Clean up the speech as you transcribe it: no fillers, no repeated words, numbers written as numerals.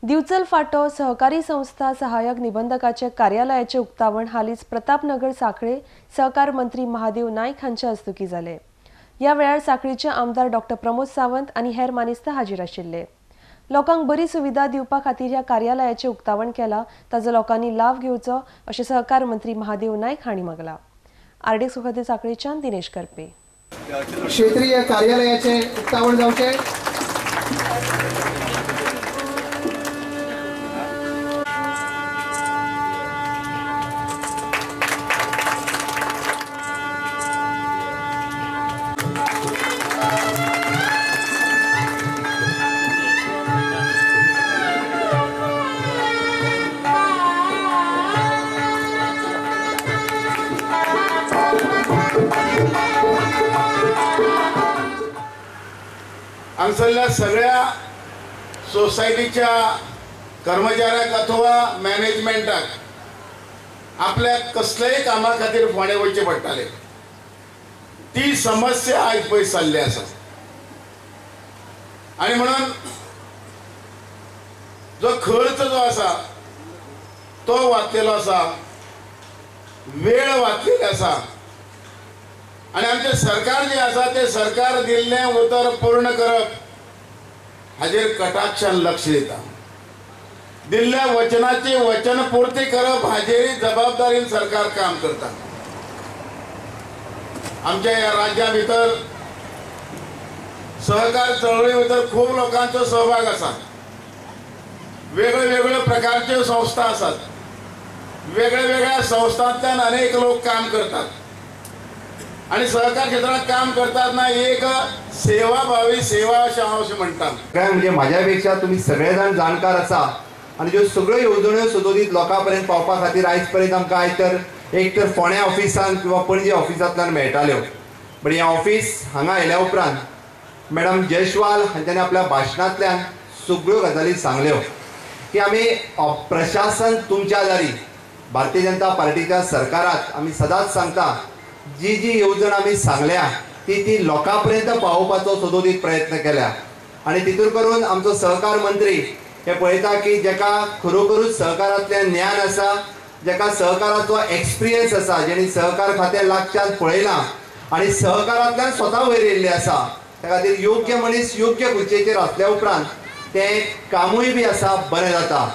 दिवचल फाटो सहकारी संस्था सहाय्यक निबंधकाचे कार्यालयाचे उक्तावण हालीच प्रतापनगर साखळे सहकार मंत्री महादेव नाईक हांच्या हस्तुकी जाले। या वेळार साखळीचे आमदार डॉक्टर प्रमोद सावंत आणि हेर मानेस्तार हाजीर आशिल्ले। लोकांक बरी सुविधा दिवपा खातीर ह्या कार्यालयाचे उक्तावण केला, ताजो लोकांनी लाभ घेवचो अशें सहकार मंत्री महादेव नाईक हांणी मागला। आरडी सुखदे साखळेच्यान दिनेश करपे। क्षेत्रीय कार्यालयाचे उक्तावण जावचे। हांगसरल्या सगळ्या सोसायटीच्या कर्मचाऱ्यांक अथवा मॅनेजमेंटाक आपल्या कसल्याय कामा खातीर फोंडे वयचे पडटाले। ती समस्या आज पयस जाल्ली आसा आनी म्हणून जो खर्च जो आसा तो वाचलेलो आसा, वेळ वाचलेली आसा आणि आमचे सरकार जे आसा ते सरकार दिल्लें उतर पूर्ण करप हाजेर कटाक्षान लक्ष दिता। दिल्ल्या वचनाची वचनपूर्ती करप हाजेर जबाबदारीन सरकार काम करता। आमच्या ह्या राज्या भितर सहकार चळवळी भितर खूप लोकांचो सहभाग आसा। वेगळे वेगळे प्रकारचे संस्था आसात। वेगळ्या वेगळ्या संस्थांतल्यान अनेक लोक काम करतात आणि सहकार क्षेत्रात काम करताना एक सेवाभावी सेवा अशें म्हणटात। काय म्हणजे माझ्यापेक्षा तुम्ही सगळेजण जाणकार आसा आणि ज्यो सगळ्यो येवजण्यो सदोदीत लोकांपर्यंत पावपा खातीर आयज पर्यंत आमकां आयज तर एक तर फोंड्या ऑफिसान किंवा पणजी ऑफिसांतल्यान मेळटाल्यो, पण हें ऑफिस हांगा आयल्या उपरांत मॅडम जयस्वाल हांच्यांनी आपल्या भाशणांतल्यान सगळ्यो गजाली सांगल्यो की आमी प्रशासन तुमच्या दारी भारतीय जनता पार्टीच्या सरकारात आमी सदांच सांगता जी जी येवजण आमी सांगल्या ती लोकांपर्यंत पावोवपाचो सदोदीत प्रयत्न केल्या आणि तितून करून आमचो सहकार मंत्री हे पळयता की जेका खरोखरूच सहकारांतलें ज्ञान आसा, जेका सहकाराचो एक्सपिरियन्स आसा, जेणी सहकार खातें लागच्यान पळयलां आणि सहकारांतल्यान स्वता वयर येयल्ले आसा, त्या खातीर योग्य मनीस योग्य खुर्चेचेर आसल्या उपरांत तें कामूय बी आसा बरें जाता।